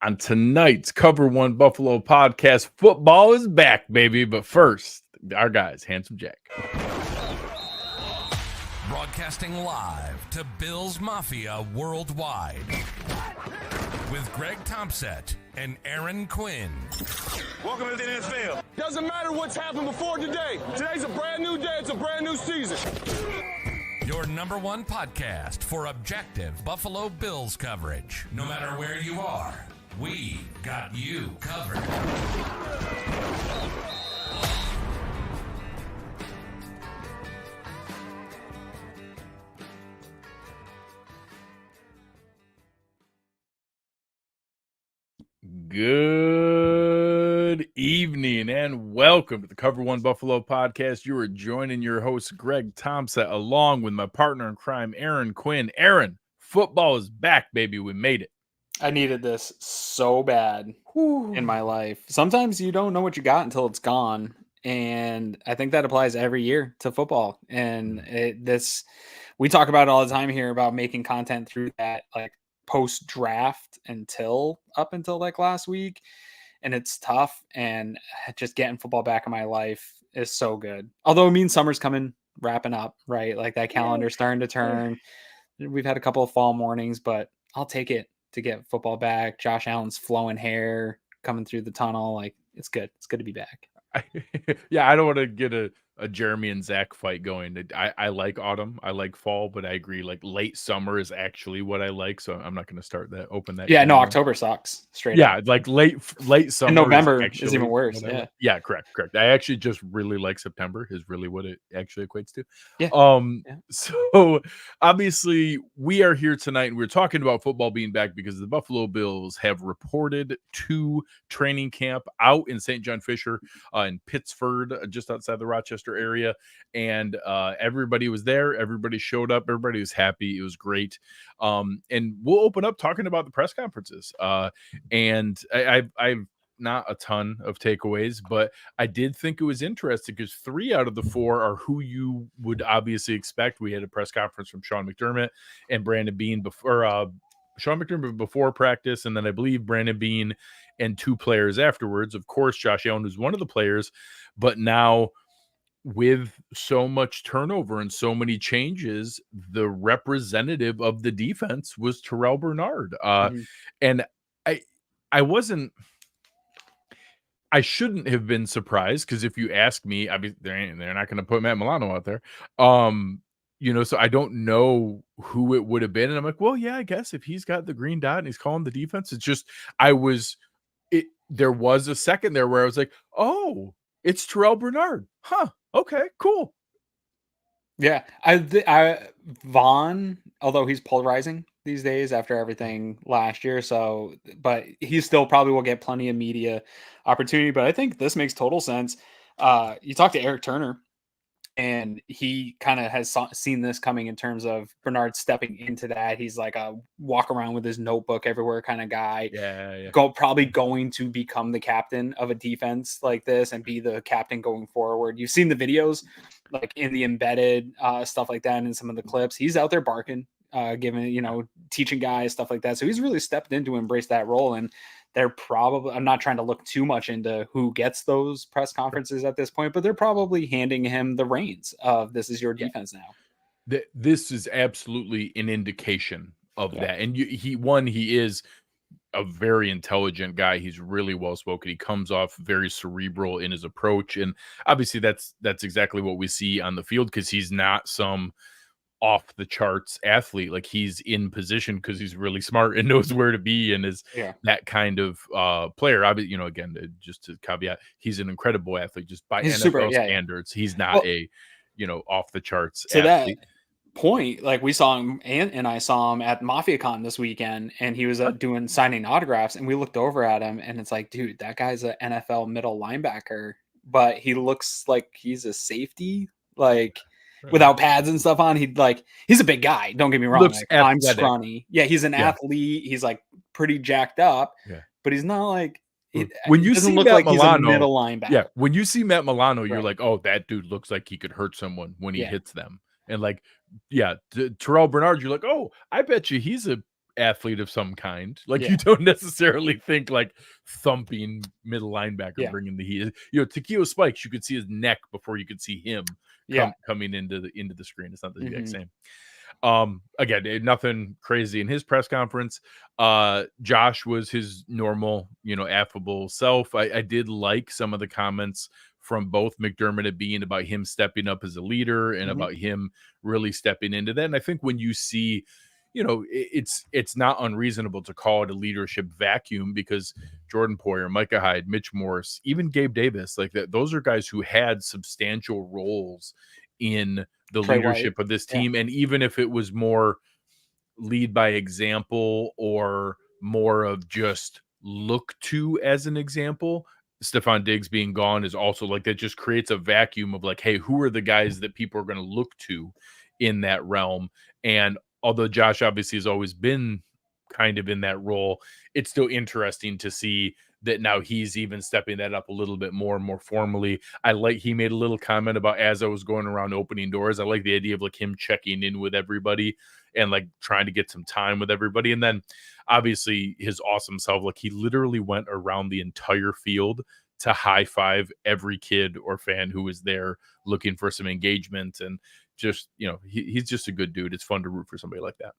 On tonight's Cover One Buffalo podcast, football is back, baby. But first, our guys, Handsome Jack. Broadcasting live to Bills Mafia Worldwide with Greg Tompsett and Aaron Quinn. Welcome to the NFL. Doesn't matter what's happened before today. Today's a brand new day. It's a brand new season. Your number one podcast for objective Buffalo Bills coverage. No matter where you are, we got you covered. Good evening and welcome to the Cover One Buffalo podcast. You are joining your host, Greg Tompsett, along with my partner in crime, Aaron Quinn. Aaron, football is back, baby. We made it. I needed this so bad in my life. Sometimes you don't know what you got until it's gone. And I think that applies every year to football. And we talk about it all the time here about making content through that, like post draft up until like last week. And it's tough. And just getting football back in my life is so good. Although it means summer's wrapping up, right? Like that calendar's starting to turn. We've had a couple of fall mornings, but I'll take it to get football back. Josh Allen's flowing hair coming through the tunnel. Like it's good. It's good to be back. I don't want to get a Jeremy and Zach fight going. I like autumn. I like fall, but I agree. Like late summer is actually what I like. So I'm not going to open that. Yeah, no, October sucks straight up. Like late summer. And November is even worse. Yeah, correct. I actually just really like September is really what it actually equates to. Yeah. So obviously we are here tonight and we're talking about football being back because the Buffalo Bills have reported to training camp out in St. John Fisher in Pittsford, just outside the Rochester area, and everybody was there. Everybody showed up. Everybody was happy. It was great. And we'll open up talking about the press conferences. And I've not a ton of takeaways, but I did think it was interesting because 3 out of the 4 are who you would obviously expect. We had a press conference from Sean McDermott and Brandon Beane before Sean McDermott before practice, and then I believe Brandon Beane and 2 players afterwards. Of course, Josh Allen was one of the players, but now with so much turnover and so many changes, the representative of the defense was Terrel Bernard. And I shouldn't have been surprised because if you ask me, I mean, they're not going to put Matt Milano out there. So I don't know who it would have been. And I'm like, well, yeah, I guess if he's got the green dot and he's calling the defense, it's just, there was a second there where I was like, oh, it's Terrel Bernard. Huh. Okay, cool. Yeah. Vaughn, although he's polarizing these days after everything last year. But he still probably will get plenty of media opportunity. But I think this makes total sense. You talk to Eric Turner, and he kind of has seen this coming in terms of Bernard stepping into that. He's like a walk around with his notebook everywhere kind of guy. Yeah. Probably going to become the captain of a defense like this and be the captain going forward. You've seen the videos like in the embedded stuff like that, and in some of the clips. He's out there barking, giving, teaching guys, stuff like that. So he's really stepped in to embrace that role. And I'm not trying to look too much into who gets those press conferences at this point, but they're probably handing him the reins of this is your defense now. This is absolutely an indication of that. And he is a very intelligent guy. He's really well-spoken. He comes off very cerebral in his approach. And obviously that's exactly what we see on the field because he's not some off the charts athlete. Like he's in position because he's really smart and knows where to be and is that kind of player. Obviously, again, just to caveat, he's an incredible athlete just by NFL standards. He's not off the charts athlete. That point, like we saw him and I saw him at MafiaCon this weekend, and he was doing signing autographs, and we looked over at him and it's like, dude, that guy's an NFL middle linebacker, but he looks like he's a safety, like without pads and stuff on. He's a big guy. Don't get me wrong. I'm scrawny. Yeah, he's an athlete. He's like pretty jacked up, but he's not like when you see Matt Milano, he's a middle linebacker. Yeah, when you see Matt Milano, you're like, oh, that dude looks like he could hurt someone when he hits them. And like, Terrel Bernard, you're like, oh, I bet you he's a athlete of some kind. Like, Yeah. you don't necessarily think like thumping middle linebacker Yeah. bringing the heat. You know, Takeo Spikes, you could see his neck before you could see him coming into the screen. It's not the exact same. Again, nothing crazy in his press conference. Josh was his normal, you know, affable self. I did like some of the comments from both McDermott and Beane about him stepping up as a leader and about him really stepping into that. And I think when you see, you know, it's not unreasonable to call it a leadership vacuum, because Jordan Poyer, Micah Hyde, Mitch Morse, even Gabe Davis, like that, those are guys who had substantial roles in the leadership of this team. And even if it was more lead by example or more of just look to as an example, Stephon Diggs being gone is also like, that just creates a vacuum of like, hey, who are the guys that people are going to look to in that realm? And although Josh obviously has always been kind of in that role, it's still interesting to see that now he's even stepping that up a little bit more and more formally. He made a little comment about, as I was going around opening doors, I like the idea of like him checking in with everybody and like trying to get some time with everybody. And then obviously his awesome self, like he literally went around the entire field to high five every kid or fan who was there looking for some engagement. And just, you know, he's just a good dude. It's fun to root for somebody like that.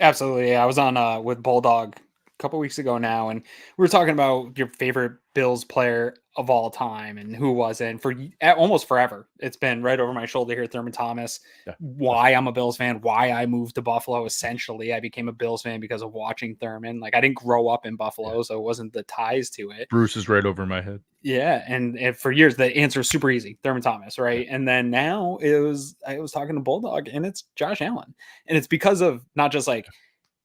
Absolutely. Yeah, I was on with Bulldog a couple weeks ago now, and we were talking about your favorite Bills player of all time and who was it. And for almost forever, it's been right over my shoulder here, Thurman Thomas. Yeah. Why I'm a Bills fan, why I moved to Buffalo. Essentially, I became a Bills fan because of watching Thurman. Like, I didn't grow up in Buffalo, so it wasn't the ties to it. Bruce is right over my head. Yeah, and for years the answer is super easy, Thurman Thomas, right? Yeah. And then now I was talking to Bulldog, and it's Josh Allen, and it's because of not just like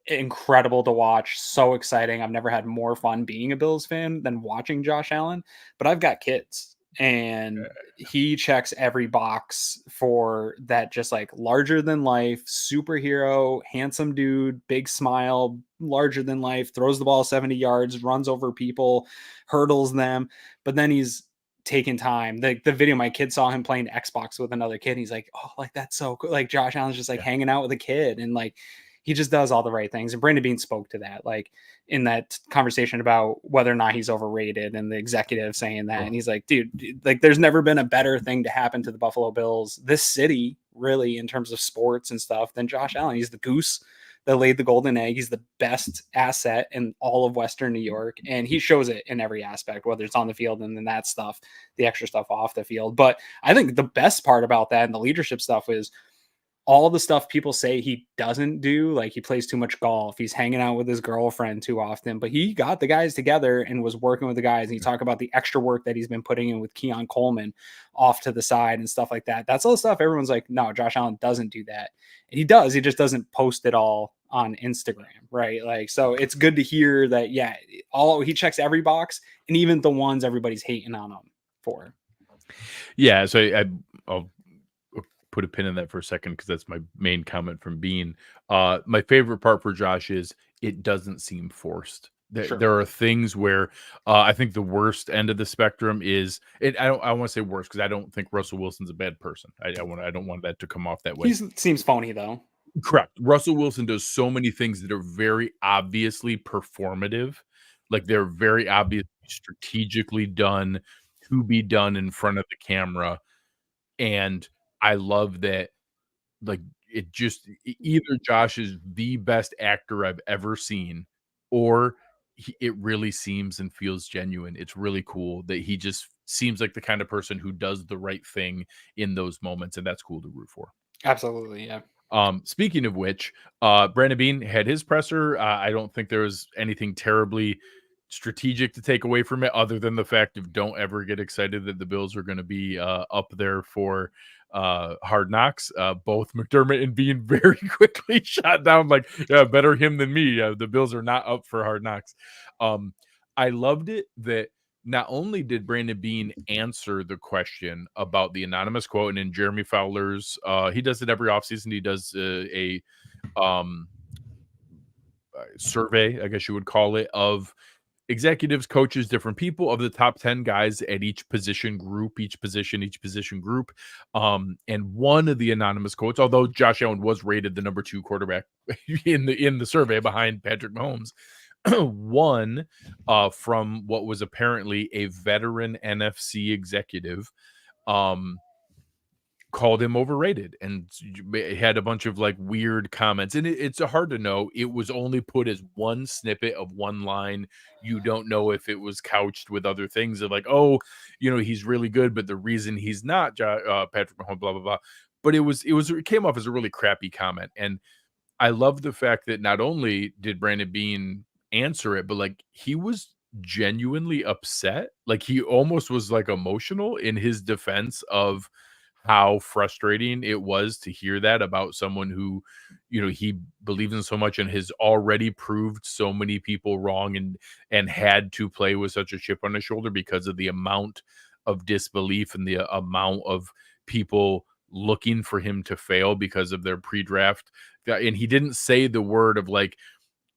incredible to watch, so exciting. I've never had more fun being a Bills fan than watching Josh Allen, but I've got kids, and he checks every box for that, just like larger than life, superhero, handsome dude, big smile, larger than life, throws the ball 70 yards, runs over people, hurdles them. But then he's taking time. The video, my kid saw him playing Xbox with another kid. He's like, oh, like that's so cool. Like Josh Allen's just like hanging out with a kid, and like he just does all the right things. And Brandon Beane spoke to that, like in that conversation about whether or not he's overrated, and the executive saying that. And he's like, dude, like there's never been a better thing to happen to the Buffalo Bills, this city, really, in terms of sports and stuff, than Josh Allen. He's the goose that laid the golden egg. He's the best asset in all of Western New York. And he shows it in every aspect, whether it's on the field and then that stuff, the extra stuff off the field. But I think the best part about that and the leadership stuff is all the stuff people say he doesn't do. Like, he plays too much golf, he's hanging out with his girlfriend too often, but he got the guys together and was working with the guys. And you talk about the extra work that he's been putting in with Keon Coleman off to the side and stuff like that. That's all the stuff everyone's like, no, Josh Allen doesn't do that. And he does. He just doesn't post it all on Instagram, right? Like, so it's good to hear that, yeah, he checks every box, and even the ones everybody's hating on him for. Yeah, so I'll put a pin in that for a second, because that's my main comment from Beane. My favorite part for Josh is it doesn't seem forced. There are things where I think the worst end of the spectrum is, I want to say worse, because I don't think Russell Wilson's a bad person. I don't want that to come off that way. He seems phony though. Correct. Russell Wilson does so many things that are very obviously performative. Like, they're very obviously strategically done to be done in front of the camera. And I love that, like, it just, either Josh is the best actor I've ever seen, or it really seems and feels genuine. It's really cool that he just seems like the kind of person who does the right thing in those moments, and that's cool to root for. Absolutely, yeah. Speaking of which, Brandon Beane had his presser. I don't think there was anything terribly strategic to take away from it, other than the fact of don't ever get excited that the Bills are going to be up there for Hard Knocks. Both McDermott and Beane very quickly shot down, like, yeah, better him than me. The Bills are not up for Hard Knocks. I loved it that not only did Brandon Beane answer the question about the anonymous quote, and in Jeremy Fowler's, he does it every offseason. He does a survey, I guess you would call it, of executives, coaches, different people of the top 10 guys at each position group, each position group. And one of the anonymous quotes, although Josh Allen was rated the number 2 quarterback in the survey behind Patrick Mahomes, one from what was apparently a veteran NFC executive, called him overrated and had a bunch of like weird comments. And it's hard to know. It was only put as one snippet of one line. You don't know if it was couched with other things of like, oh, he's really good, but the reason he's not Patrick Mahomes, blah, blah, blah. But it came off as a really crappy comment. And I love the fact that not only did Brandon Beane answer it, but like he was genuinely upset. Like he almost was like emotional in his defense of how frustrating it was to hear that about someone who, he believes in so much and has already proved so many people wrong and had to play with such a chip on his shoulder because of the amount of disbelief and the amount of people looking for him to fail because of their pre-draft. And he didn't say the word of like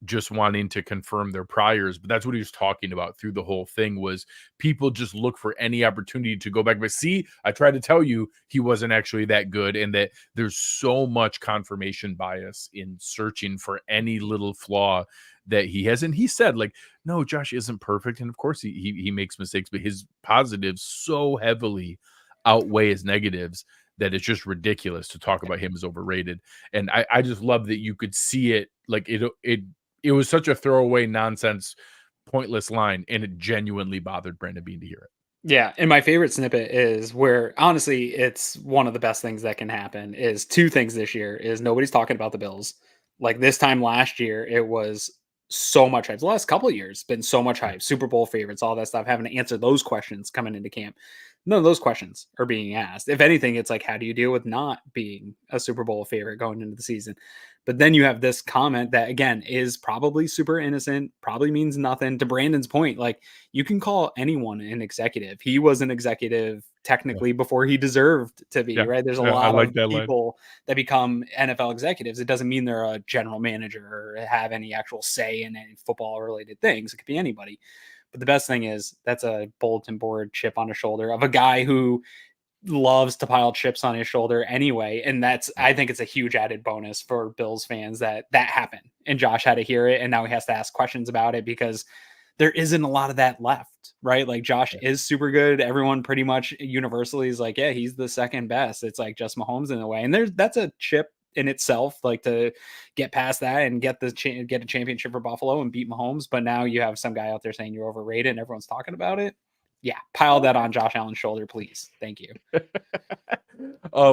just wanting to confirm their priors, but that's what he was talking about through the whole thing was people just look for any opportunity to go back. But see, I tried to tell you he wasn't actually that good, and that there's so much confirmation bias in searching for any little flaw that he has. And he said, like, no, Josh isn't perfect. And of course he makes mistakes, but his positives so heavily outweigh his negatives that it's just ridiculous to talk about him as overrated. And I just love that you could see it. Like it was such a throwaway, nonsense, pointless line, and it genuinely bothered Brandon Beane to hear it. Yeah, and my favorite snippet is where, honestly, it's one of the best things that can happen is 2 things this year is nobody's talking about the Bills. Like this time last year, it was so much hype. The last couple of years been so much hype, Super Bowl favorites, all that stuff, having to answer those questions coming into camp. None of those questions are being asked. If anything, it's like, how do you deal with not being a Super Bowl favorite going into the season? But then you have this comment that, again, is probably super innocent, probably means nothing. To Brandon's point, like you can call anyone an executive. He was an executive technically before he deserved to be, right? There's a lot of people that become NFL executives. It doesn't mean they're a general manager or have any actual say in any football related things. It could be anybody. But the best thing is that's a bulletin board chip on his shoulder of a guy who loves to pile chips on his shoulder anyway. And I think it's a huge added bonus for Bills fans that happened and Josh had to hear it. And now he has to ask questions about it because there isn't a lot of that left, right? Like Josh is super good. Everyone pretty much universally is like, yeah, he's the second best. It's like just Mahomes in a way. And that's a chip in itself, like to get past that and get a championship for Buffalo and beat Mahomes. But now you have some guy out there saying you're overrated and everyone's talking about it. Yeah, pile that on Josh Allen's shoulder, please. Thank you. I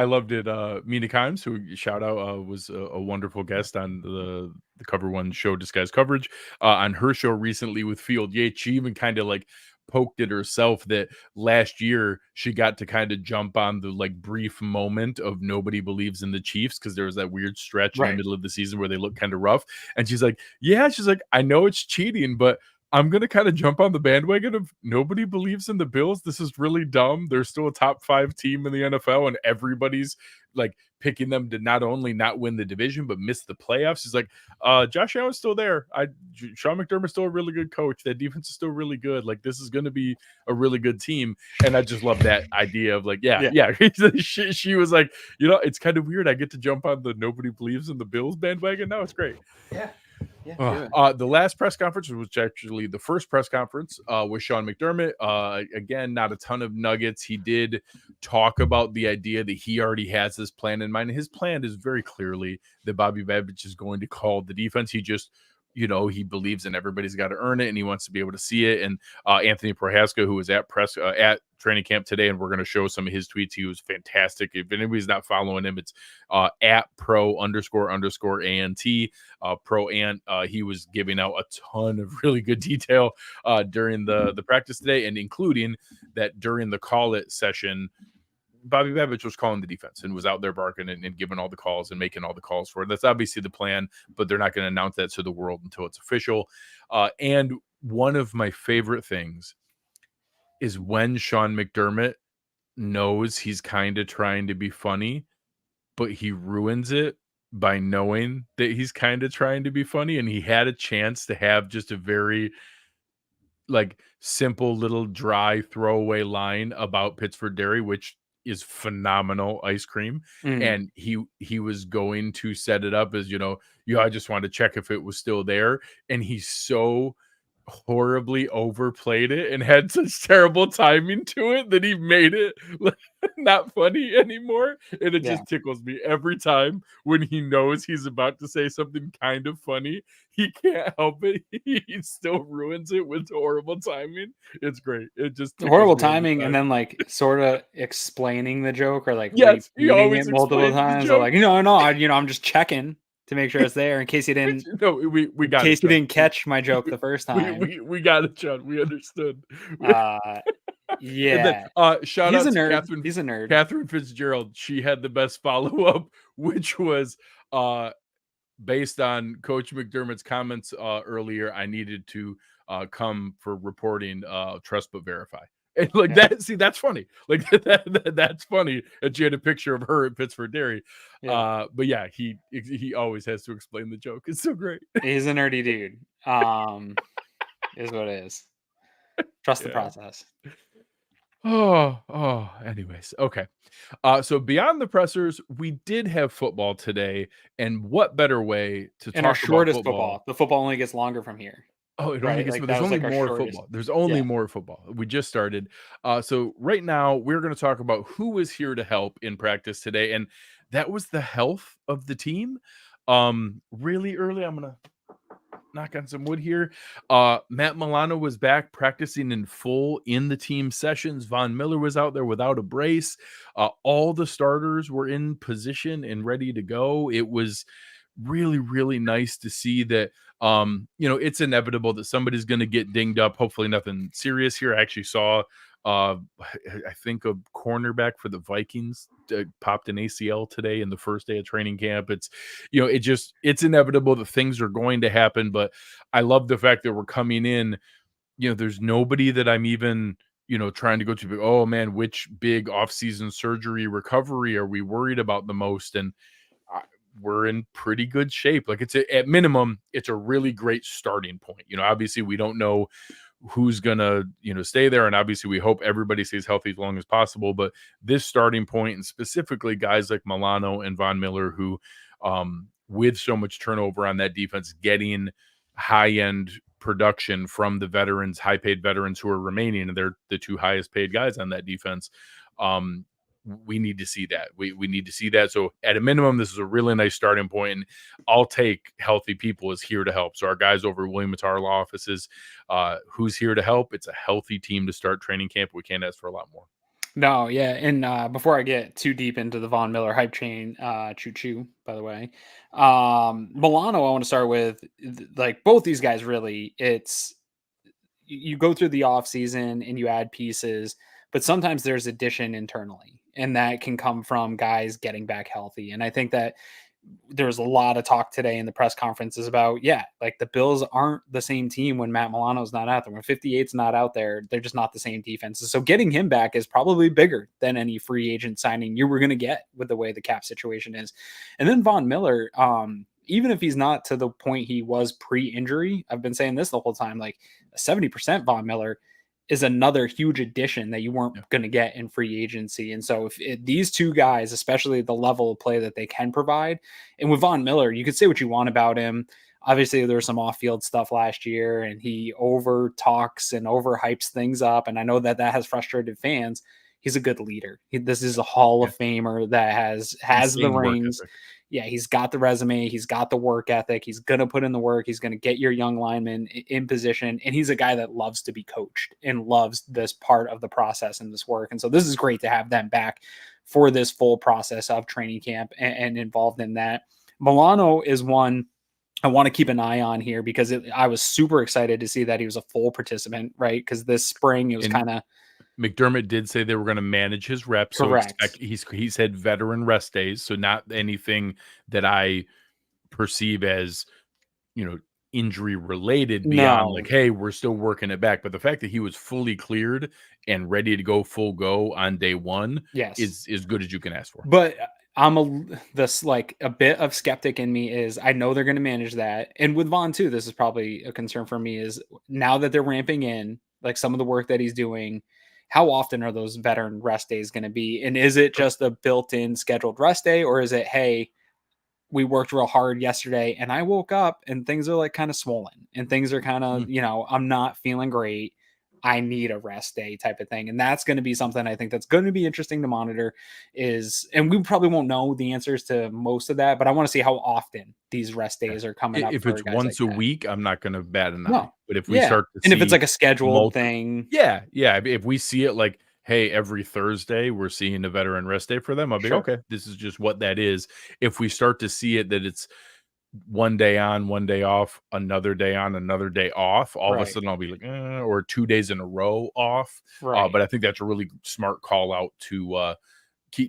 loved it. Mina Kimes, who shout out, was a wonderful guest on the Cover One show, Disguised Coverage, on her show recently with Field Yates. She even kind of like poked at herself that last year she got to kind of jump on the like brief moment of nobody believes in the Chiefs because there was that weird stretch in the middle of the season where they looked kind of rough. And she's like, I know it's cheating, but I'm going to kind of jump on the bandwagon of nobody believes in the Bills. This is really dumb. They're still a top 5 team in the NFL, and everybody's like picking them to not only not win the division, but miss the playoffs. He's like, Josh Allen's still there. Sean McDermott's still a really good coach. That defense is still really good. Like, this is going to be a really good team. And I just love that idea of like, she was like, it's kind of weird. I get to jump on the nobody believes in the Bills bandwagon. Now it's great. Yeah. The last press conference was actually the first press conference with Sean McDermott. Again, not a ton of nuggets. He did talk about the idea that he already has this plan in mind. His plan is very clearly that Bobby Babich is going to call the defense. He just, he believes in everybody's got to earn it, and he wants to be able to see it. And Anthony Prohaska, who was at at training camp today, and we're going to show some of his tweets. He was fantastic. If anybody's not following him, it's at pro__ANT, pro ant. He was giving out a ton of really good detail during the practice today, and including that during the call it session, Bobby Babich was calling the defense and was out there barking and giving all the calls and making all the calls for it. That's obviously the plan, but they're not going to announce that to the world until it's official. And one of my favorite things is when Sean McDermott knows he's kind of trying to be funny, but he ruins it by knowing that he's kind of trying to be funny, and he had a chance to have just a very like simple little dry throwaway line about Pittsford Dairy, which is phenomenal ice cream. Mm. And he was going to set it up as, I just wanted to check if it was still there. And he so horribly overplayed it and had such terrible timing to it that he made it not funny anymore. And it Yeah. just tickles me every time when he knows he's about to say something kind of funny. He can't help it. He still ruins it with horrible timing. It's great. It just Horrible tickles me every timing, and time. then like sort of explaining the joke or like Yes, he repeating always it multiple explains the times. Or joke. like, I'm just checking to make sure it's there in case you didn't. No, we In got case it, you John. didn't catch my joke the first time. We got it, John. We understood. Yeah. And then, shout He's out a to nerd. He's a nerd. Catherine Fitzgerald. She had the best follow-up, which was based on Coach McDermott's comments earlier. I needed to come for reporting trust but verify. And like that, see, that's funny. Like that's funny. And she had a picture of her at Pittsford Dairy. Yeah. But yeah, he always has to explain the joke. It's so great. He's a nerdy dude. Is what it is. Trust the process. Anyways, okay. So beyond the pressers, we did have football today, and what better way to And our talk about shortest football? The football only gets longer from here. Oh, it only Right? gets Like, there's that was, only like, our more shortest. football. There's only Yeah. more football. We just started. So right now we're going to talk about who is here to help in practice today, and that was the health of the team. Really early, I'm gonna knock on some wood here. Matt Milano was back practicing in full in the team sessions. Von Miller was out there without a brace. All the starters were in position and ready to go. It was really, really nice to see that. It's inevitable that somebody's going to get dinged up. Hopefully nothing serious here. I actually saw I think a cornerback for the Vikings popped an ACL today in the first day of training camp. It's inevitable that things are going to happen, but I love the fact that we're coming in, there's nobody that I'm even, trying to go to, oh man, which big off-season surgery recovery are we worried about the most? And we're in pretty good shape. Like at minimum, it's a really great starting point. Obviously we don't know who's gonna stay there, and obviously we hope everybody stays healthy as long as possible, but this starting point, and specifically guys like Milano and Von Miller, who with so much turnover on that defense, getting high-end production from the veterans, high-paid veterans who are remaining, and they're the two highest paid guys on that defense. We need to see that. We need to see that. So at a minimum, this is a really nice starting point, and I'll take healthy people as here to help. So our guys over at William Mattar Law Offices, who's here to help? It's a healthy team to start training camp. We can't ask for a lot more. No, yeah. And before I get too deep into the Von Miller hype chain, choo-choo, by the way, Milano, I want to start with, like, both these guys really, you go through the off season and you add pieces, but sometimes there's addition internally, and that can come from guys getting back healthy. And I think that there was a lot of talk today in the press conferences about, like, the Bills aren't the same team when Matt Milano's not out there. When 58's not out there, they're just not the same defense. So getting him back is probably bigger than any free agent signing you were going to get with the way the cap situation is. And then Von Miller, even if he's not to the point he was pre-injury, I've been saying this the whole time, like 70% Von Miller is another huge addition that you weren't going to get in free agency. And so if these two guys, especially the level of play that they can provide, and with Von Miller, you could say what you want about him. Obviously there was some off-field stuff last year, and he over talks and over hypes things up. And I know that has frustrated fans. He's a good leader. This is a Hall of Famer that has the rings. Yeah, he's got the resume. He's got the work ethic. He's going to put in the work. He's going to get your young linemen in position. And he's a guy that loves to be coached and loves this part of the process and this work. And so this is great to have them back for this full process of training camp and involved in that. Milano is one I want to keep an eye on here because I was super excited to see that he was a full participant, right? Because this spring it was kind of... McDermott did say they were going to manage his reps. Correct. So he said veteran rest days. So not anything that I perceive as, injury related beyond like, hey, we're still working it back. But the fact that he was fully cleared and ready to go full go on day one is as good as you can ask for. But this like a bit of skeptic in me is I know they're going to manage that. And with Vaughn too, this is probably a concern for me is now that they're ramping in like some of the work that he's doing, how often are those veteran rest days going to be? And is it just a built-in scheduled rest day, or is it, hey, we worked real hard yesterday and I woke up and things are like kind of swollen and things are kind of, I'm not feeling great. I need a rest day type of thing. And that's going to be something I think that's going to be interesting to monitor and we probably won't know the answers to most of that, but I want to see how often these rest days are coming up. If it's once a week, I'm not going to bat an eye. No. But if we start to see, if it's like a scheduled thing. Yeah. If we see it like, hey, every Thursday we're seeing a veteran rest day for them, I'll be okay. This is just what that is. If we start to see it that it's one day on, one day off, another day on, another day off, all of a sudden I'll be like, or 2 days in a row off. But I think that's a really smart call out to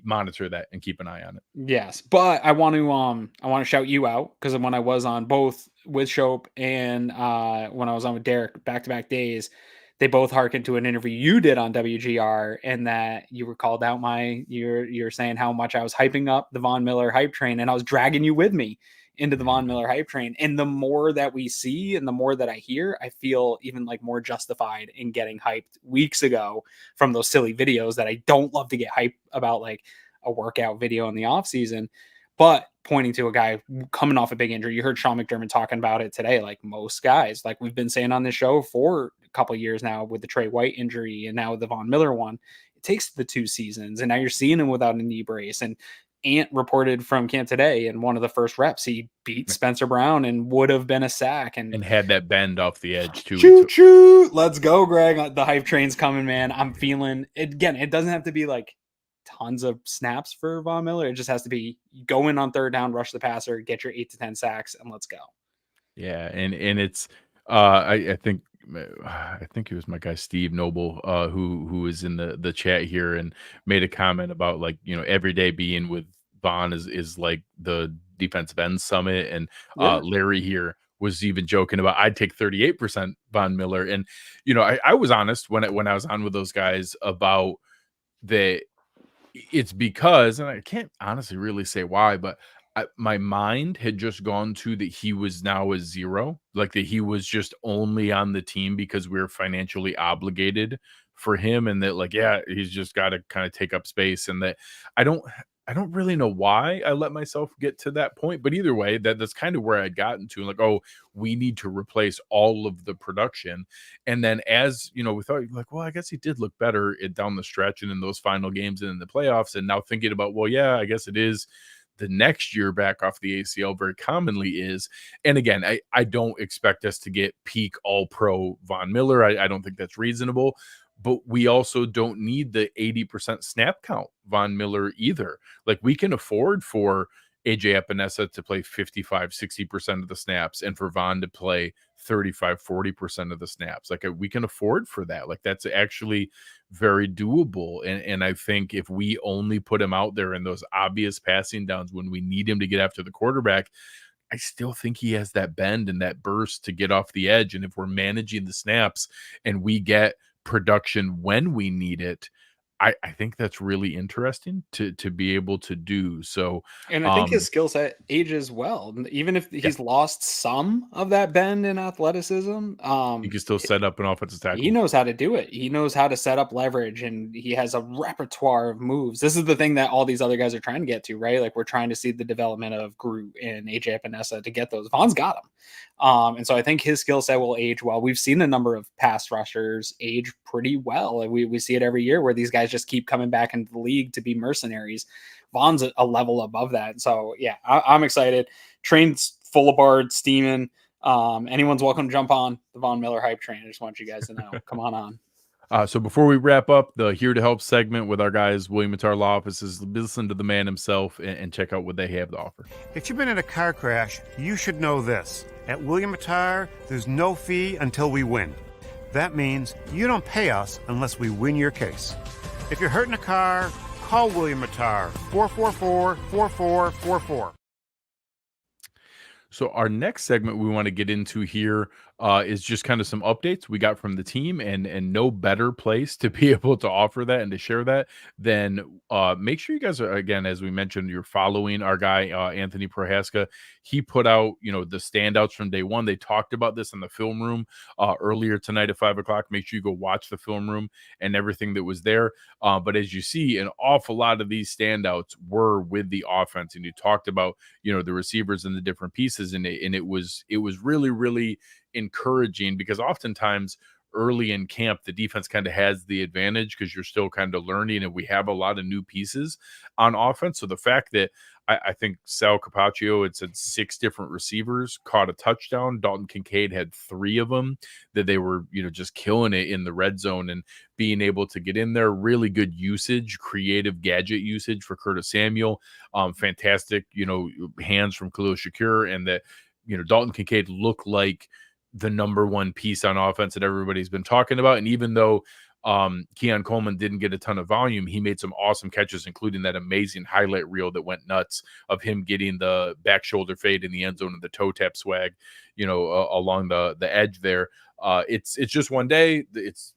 monitor that and keep an eye on it. Yes, but I want to shout you out because when I was on both with Shope and when I was on with Derek back-to-back days, they both hearkened to an interview you did on WGR, and that you were called out you're saying how much I was hyping up the Von Miller hype train, and I was dragging you with me into the Von Miller hype train. And the more that we see and the more that I hear, I feel even like more justified in getting hyped weeks ago from those silly videos that I don't love to get hyped about, like a workout video in the off season, but pointing to a guy coming off a big injury. You heard Sean McDermott talking about it today. Like most guys, like we've been saying on this show for a couple of years now, with the Trey White injury and now with the Von Miller one, it takes the 2 seasons, and now you're seeing him without a knee brace. And Ant reported from camp today, in one of the first reps, he beat Spencer Brown and would have been a sack and had that bend off the edge too. Choo. Let's go, Greg. The hype train's coming, man. I'm feeling it. Again, it doesn't have to be like tons of snaps for Von Miller. It just has to be go in on third down, rush the passer, get your 8 to 10 sacks, and let's go. Yeah, and it's I think it was my guy Steve Noble who is in the chat here and made a comment about, like, every day being with Von is like the defensive end summit, and Larry here was even joking about I'd take 38% Von Miller, and I was honest when I was on with those guys about that. It's because, and I can't honestly really say why, but my mind had just gone to that he was now a zero, like that he was just only on the team because we were financially obligated for him, and that, like, he's just got to kind of take up space, and that I don't really know why I let myself get to that point, but either way, that's kind of where I'd gotten to, like, oh, we need to replace all of the production. And then as we thought, like, well, I guess he did look better down the stretch and in those final games and in the playoffs. And now thinking about, well, I guess it is the next year back off the ACL very commonly is. And again, I don't expect us to get peak all pro Von Miller. I don't think that's reasonable. But we also don't need the 80% snap count Von Miller either. Like, we can afford for AJ Epinesa to play 55, 60% of the snaps, and for Von to play 35, 40% of the snaps. Like, we can afford for that. Like, that's actually very doable. And I think if we only put him out there in those obvious passing downs when we need him to get after the quarterback, I still think he has that bend and that burst to get off the edge. And if we're managing the snaps and we get production when we need it, I think that's really interesting to be able to do. So, and I think his skill set ages well, even if he's lost some of that bend and athleticism. He can still set up an offensive tackle. He knows how to do it. He knows how to set up leverage, and he has a repertoire of moves. This is the thing that all these other guys are trying to get to, right? Like, we're trying to see the development of Groot and AJ Epinesa to get those. Von's got them. And so I think his skill set will age well. We've seen a number of pass rushers age pretty well. We see it every year where these guys just keep coming back into the league to be mercenaries. Von's a level above that. So I'm excited. Train's full of bars, steaming. Anyone's welcome to jump on the Von Miller hype train. I just want you guys to know. Come on. So before we wrap up the Here to Help segment with our guys, William Mattar Law Offices, listen to the man himself and check out what they have to offer. If you've been in a car crash, you should know this. At William Mattar, there's no fee until we win. That means you don't pay us unless we win your case. If you're hurt in a car, call William Mattar, 444-4444. So our next segment we want to get into here is just kind of some updates we got from the team, and no better place to be able to offer that and to share that than make sure you guys are, again, as we mentioned, you're following our guy Anthony Prohaska. He put out, the standouts from day one. They talked about this in the film room earlier tonight at 5 o'clock. Make sure you go watch the film room and everything that was there. But as you see, an awful lot of these standouts were with the offense, and you talked about the receivers and the different pieces, and it was really, really encouraging, because oftentimes early in camp the defense kind of has the advantage because you're still kind of learning, and we have a lot of new pieces on offense. So the fact that I think Sal Capaccio had said 6 different receivers caught a touchdown. Dalton Kincaid had 3 of them, that they were, just killing it in the red zone and being able to get in there. Really good usage, creative gadget usage for Curtis Samuel. Fantastic, hands from Khalil Shakir, and that, Dalton Kincaid looked like the number one piece on offense that everybody's been talking about. And even though Keon Coleman didn't get a ton of volume, he made some awesome catches, including that amazing highlight reel that went nuts of him getting the back shoulder fade in the end zone and the toe tap swag, along the edge there. It's just one day. It's,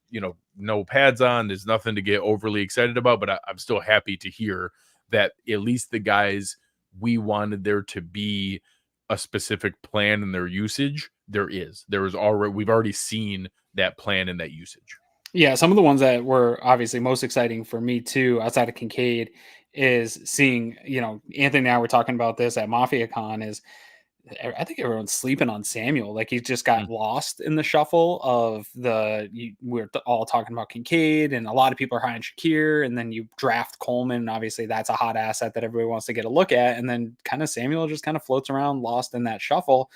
no pads on. There's nothing to get overly excited about, but I'm still happy to hear that at least the guys we wanted there to be a specific plan in their usage, we've already seen that plan and that usage. Yeah, some of the ones that were obviously most exciting for me too, outside of Kincaid, is seeing, Anthony and I were talking about this at MafiaCon, is I think everyone's sleeping on Samuel. Like, he just got lost in the shuffle of we're all talking about Kincaid, and a lot of people are high on Shakir, and then you draft Coleman, and obviously that's a hot asset that everybody wants to get a look at. And then kind of Samuel just kind of floats around lost in that shuffle.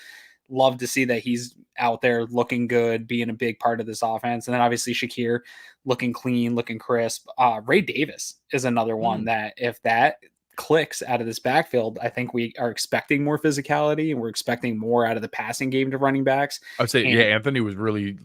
Love to see that he's out there looking good, being a big part of this offense. And then obviously Shakir looking clean, looking crisp. Ray Davis is another one that, if that clicks out of this backfield, I think we are expecting more physicality, and we're expecting more out of the passing game to running backs. I'd say, Anthony was really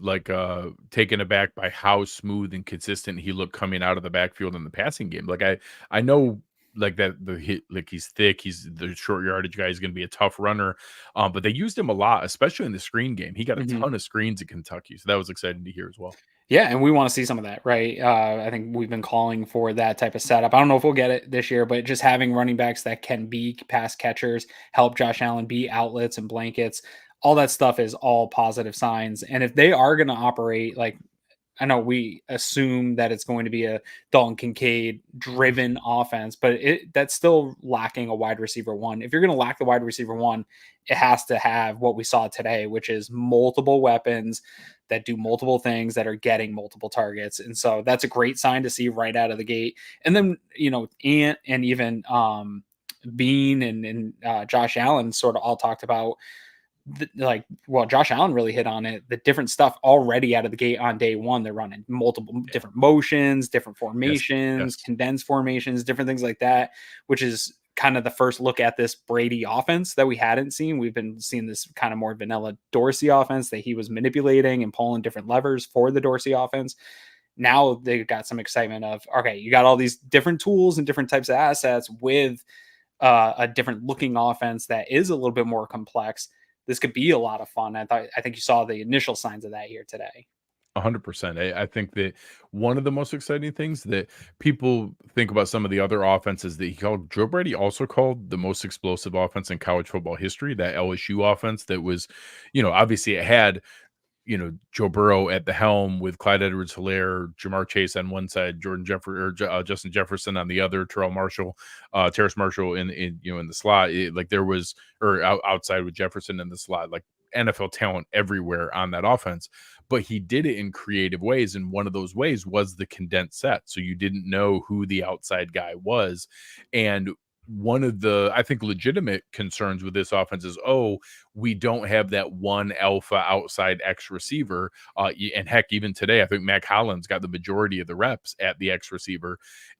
taken aback by how smooth and consistent he looked coming out of the backfield in the passing game. Like, I know, like, that the hit, like, he's thick, he's the short yardage guy, he's going to be a tough runner, but they used him a lot, especially in the screen game. He got a ton of screens at Kentucky, so that was exciting to hear as well. Yeah, and we want to see some of that, right? I think we've been calling for that type of setup. I don't know if we'll get it this year, but just having running backs that can be pass catchers, help Josh Allen be outlets and blankets, all that stuff is all positive signs. And if they are going to operate, like, I know we assume that it's going to be a Dalton Kincaid driven offense, but that's still lacking a wide receiver one. If you're going to lack the wide receiver one, it has to have what we saw today, which is multiple weapons that do multiple things, that are getting multiple targets. And so that's a great sign to see right out of the gate. And then, Ant and even Beane and Josh Allen sort of all talked about, Josh Allen really hit on it, the different stuff already out of the gate on day one. They're running multiple different motions, different formations, condensed formations, different things like that, which is kind of the first look at this Brady offense that we hadn't seen. We've been seeing this kind of more vanilla Dorsey offense that he was manipulating and pulling different levers for the Dorsey offense. Now they've got some excitement of, okay, you got all these different tools and different types of assets with a different looking offense that is a little bit more complex. This could be a lot of fun. I think you saw the initial signs of that here today. 100%. I think that one of the most exciting things that people think about some of the other offenses that he called, Joe Brady also called the most explosive offense in college football history, that LSU offense that was, obviously it had, Joe Burrow at the helm with Clyde Edwards-Helaire, Jamar Chase on one side, Justin Jefferson on the other, Terrace Marshall in the slot. Outside with Jefferson in the slot, like NFL talent everywhere on that offense. But he did it in creative ways, and one of those ways was the condensed set. So you didn't know who the outside guy was. And one of the, I think, legitimate concerns with this offense is, we don't have that one alpha outside X receiver. And heck, even today, I think Mac Hollins got the majority of the reps at the X receiver.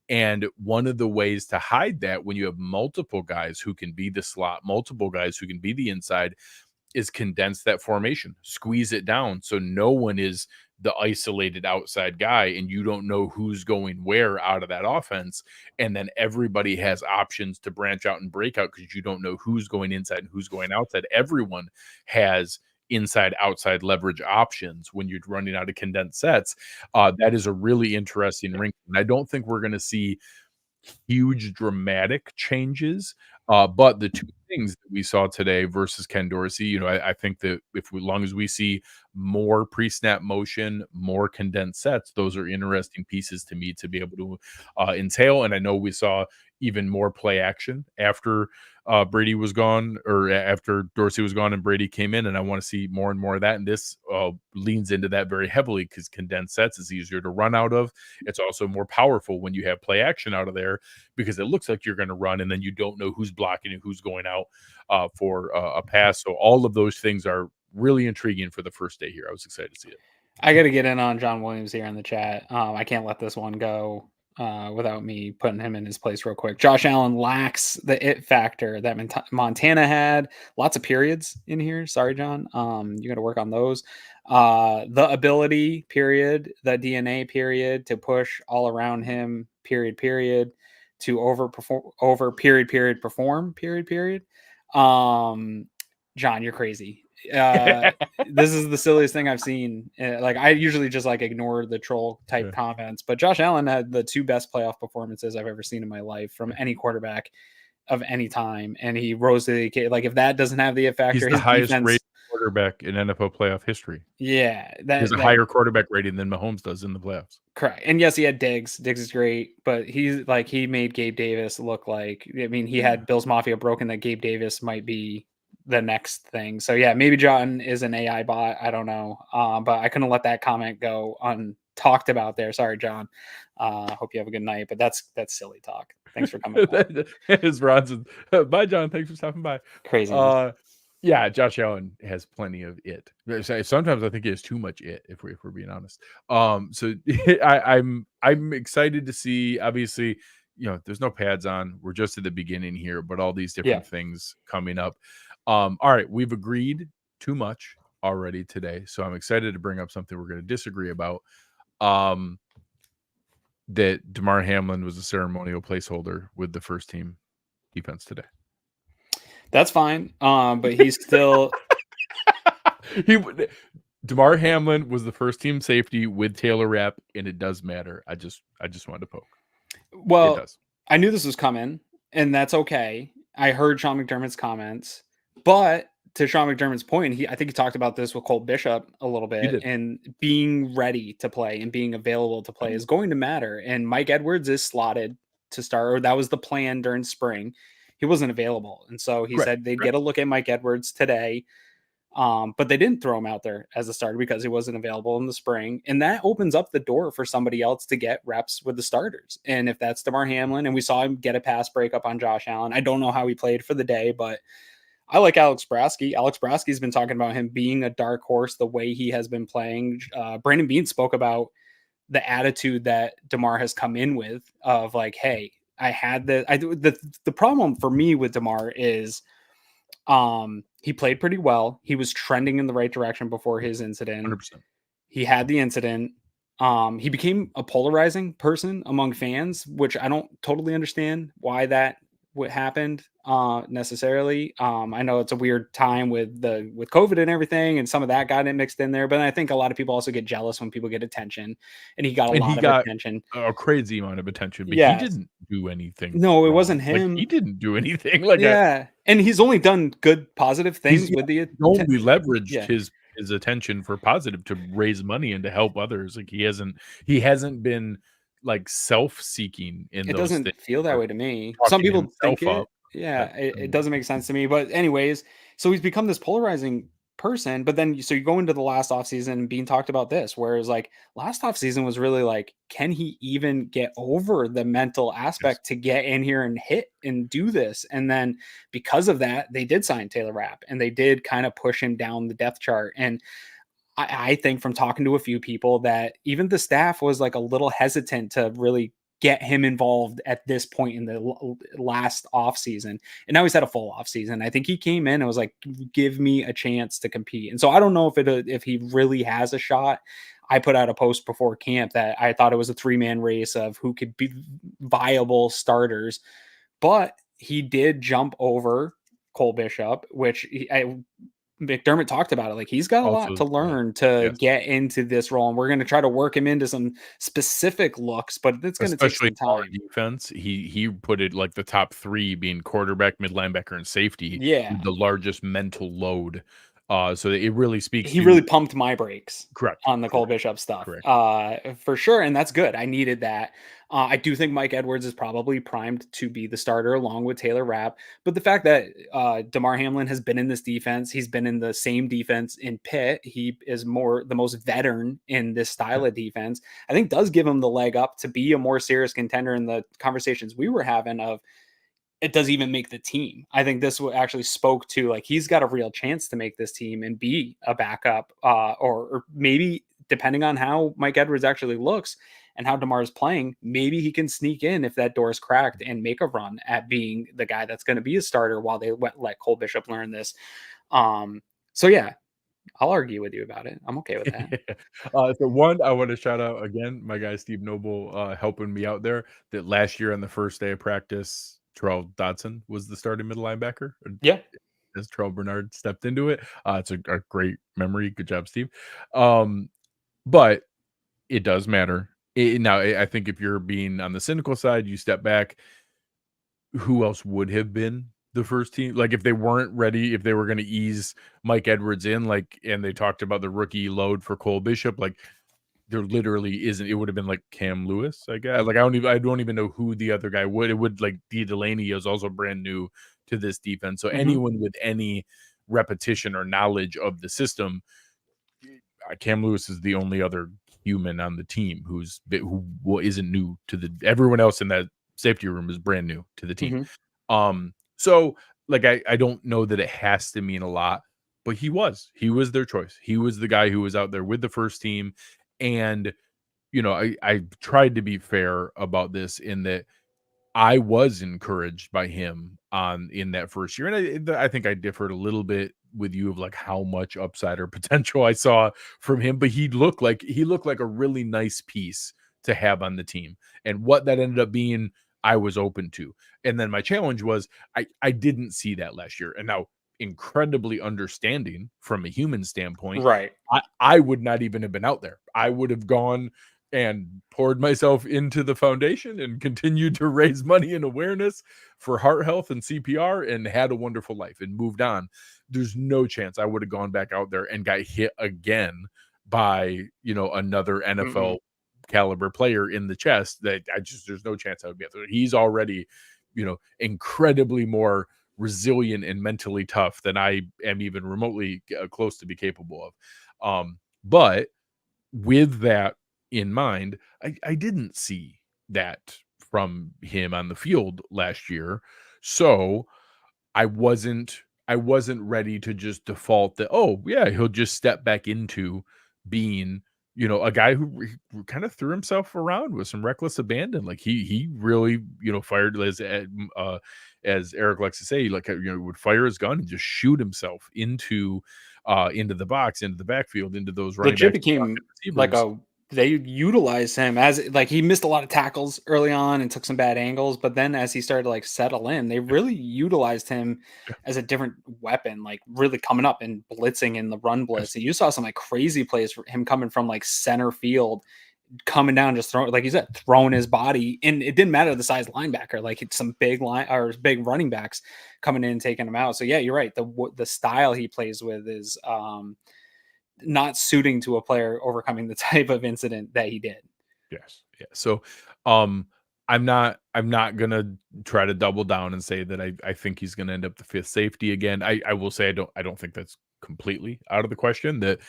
And one of the ways to hide that, when you have multiple guys who can be the slot, multiple guys who can be the inside, is condense that formation, squeeze it down, so no one is the isolated outside guy and you don't know who's going where out of that offense. And then everybody has options to branch out and break out because you don't know who's going inside and who's going outside. Everyone has inside outside leverage options when you're running out of condensed sets. That is a really interesting wrinkle. And I don't think we're going to see huge dramatic changes. But the two things that we saw today versus Ken Dorsey, I think that as long as we see more pre-snap motion, more condensed sets, those are interesting pieces to me to be able to entail. And I know we saw even more play action after Brady was gone, or after Dorsey was gone and Brady came in, and I want to see more and more of that. And this leans into that very heavily because condensed sets is easier to run out of. It's also more powerful when you have play action out of there because it looks like you're going to run and then you don't know who's blocking and who's going out for a pass. So all of those things are really intriguing for the first day here. I was excited to see it. I got to get in on John Williams here in the chat. I can't let this one go without me putting him in his place real quick. Josh Allen lacks the it factor that Montana had. Lots of periods in here. Sorry, John. You got to work on those. The ability period, the DNA period to push all around him period to over period perform period. John, you're crazy. This is the silliest thing I've seen. Like, I usually just like ignore the troll type comments, but Josh Allen had the two best playoff performances I've ever seen in my life from any quarterback of any time, and he rose to the occasion. Like, if that doesn't have the it factor, he's the highest rated quarterback in NFL playoff history. Yeah, there's a higher quarterback rating than Mahomes does in the playoffs. Correct. And yes, he had Diggs. Diggs is great, but he made Gabe Davis look like, I mean, he had Bills Mafia broken that Gabe Davis might be the next thing. So yeah, maybe John is an AI bot. I don't know. But I couldn't let that comment go untalked about there. Sorry, John. Hope you have a good night, but that's silly talk. Thanks for coming. As Ron said, bye, John. Thanks for stopping by. Crazy. Yeah, Josh Allen has plenty of it. Sometimes I think he has too much it, if we're being honest. So I'm excited to see. Obviously, there's no pads on. We're just at the beginning here, but all these different things coming up. All right, we've agreed too much already today, so I'm excited to bring up something we're going to disagree about. That Damar Hamlin was a ceremonial placeholder with the first team defense today. That's fine. But he's still Damar Hamlin was the first team safety with Taylor Rapp, and it does matter. I just wanted to poke. Well, it does. I knew this was coming, and that's okay. I heard Sean McDermott's comments, but to Sean McDermott's point, I think he talked about this with Cole Bishop a little bit, and being ready to play and being available to play is going to matter. And Mike Edwards is slotted to start, or that was the plan during spring. He wasn't available. And so he said they'd get a look at Mike Edwards today. But they didn't throw him out there as a starter because he wasn't available in the spring. And that opens up the door for somebody else to get reps with the starters. And if that's Damar Hamlin, and we saw him get a pass breakup on Josh Allen, I don't know how he played for the day, but I like Alex Brasky. Alex Brasky's been talking about him being a dark horse the way he has been playing. Brandon Beane spoke about the attitude that Damar has come in with of like, hey, I had the problem for me with Damar is he played pretty well. He was trending in the right direction before his incident. 100%. He had the incident. He became a polarizing person among fans, which I don't totally understand why that what happened necessarily. I know it's a weird time with COVID and everything, and some of that got mixed in there, but I think a lot of people also get jealous when people get attention, and he got a lot of attention, a crazy amount of attention, but he didn't do anything. No, it wasn't him. Like, he didn't do anything. And he's only done good, positive things with the only leveraged his attention for positive to raise money and to help others. Like he hasn't been like self-seeking in it those doesn't things. feel that way to me. Some people think it doesn't make sense to me, but anyways, so he's become this polarizing person, but then so you go into the last offseason and Beane talked about this, whereas like last offseason was really like, can he even get over the mental aspect to get in here and hit and do this? And then because of that, they did sign Taylor Rapp and they did kind of push him down the depth chart. And I think from talking to a few people that even the staff was like a little hesitant to really get him involved at this point in the last off season. And now he's had a full off season. I think he came in and was like, give me a chance to compete. And so I don't know if he really has a shot. I put out a post before camp that I thought it was a 3-man race of who could be viable starters, but he did jump over Cole Bishop, which McDermott talked about it. Like, he's got a lot to learn to get into this role, and we're going to try to work him into some specific looks, but it's going to take some time. Defense, he put it like the top 3 being quarterback, mid linebacker, and safety. Yeah, the largest mental load. So it really speaks. He really pumped my brakes. Correct. On the Cole Bishop stuff. Correct. For sure. And that's good. I needed that. I do think Mike Edwards is probably primed to be the starter along with Taylor Rapp. But the fact that Damar Hamlin has been in this defense, he's been in the same defense in Pitt. He is the most veteran in this style of defense, I think does give him the leg up to be a more serious contender in the conversations we were having of, it doesn't even make the team. I think this actually spoke to, like, he's got a real chance to make this team and be a backup, or maybe depending on how Mike Edwards actually looks and how DeMar is playing, maybe he can sneak in if that door is cracked and make a run at being the guy that's going to be a starter while they let Cole Bishop learn this. So yeah, I'll argue with you about it. I'm okay with that. So one, I want to shout out again, my guy, Steve Noble, helping me out there, that last year on the first day of practice, Terrell Dodson was the starting middle linebacker. Yeah. As Terrel Bernard stepped into it. It's a great memory. Good job, Steve. But it does matter. Now, I think if you're being on the cynical side, you step back. Who else would have been the first team? Like, if they weren't ready, if they were going to ease Mike Edwards in, like, and they talked about the rookie load for Cole Bishop, like, there literally isn't. It would have been like Cam Lewis, I guess. Like, I don't even know who the other guy would. It would, like, D. Delaney is also brand new to this defense. So anyone with any repetition or knowledge of the system, Cam Lewis is the only other human on the team who isn't new to the. Everyone else in that safety room is brand new to the team. So, like, I don't know that it has to mean a lot, but he was their choice. He was the guy who was out there with the first team. And, you know, I tried to be fair about this in that I was encouraged by him in that first year. And I think I differed a little bit with you of, like, how much upside or potential I saw from him, but he looked like a really nice piece to have on the team. And what that ended up being, I was open to. And then my challenge was I didn't see that last year. And now, incredibly understanding from a human standpoint, right? I would not even have been out there. I would have gone and poured myself into the foundation and continued to raise money and awareness for heart health and CPR and had a wonderful life and moved on. There's no chance I would have gone back out there and got hit again by, you know, another NFL caliber player in the chest. There's no chance I would be out there. He's already, you know, incredibly more resilient and mentally tough than I am even remotely close to be capable of. But with that in mind, I didn't see that from him on the field last year. So I wasn't ready to just default that, oh yeah, he'll just step back into being, you know, a guy who kind of threw himself around with some reckless abandon. Like he really, you know, fired as Eric likes to say, like, you know, would fire his gun and just shoot himself into the box, into the backfield, into those running backs. Legit became like they utilized him as, like, he missed a lot of tackles early on and took some bad angles, but then as he started to, like, settle in, they really utilized him as a different weapon, like really coming up and blitzing in the run blitz. And you saw some, like, crazy plays for him coming from, like, center field, coming down, just throwing, like you said, throwing his body. And it didn't matter the size linebacker, like, it's some big big running backs coming in and taking him out. So yeah, you're right. The style he plays with is not suiting to a player overcoming the type of incident that he did. Yes. Yeah. So I'm not gonna try to double down and say that I think he's gonna end up the fifth safety again. I will say I don't think that's completely out of the question, that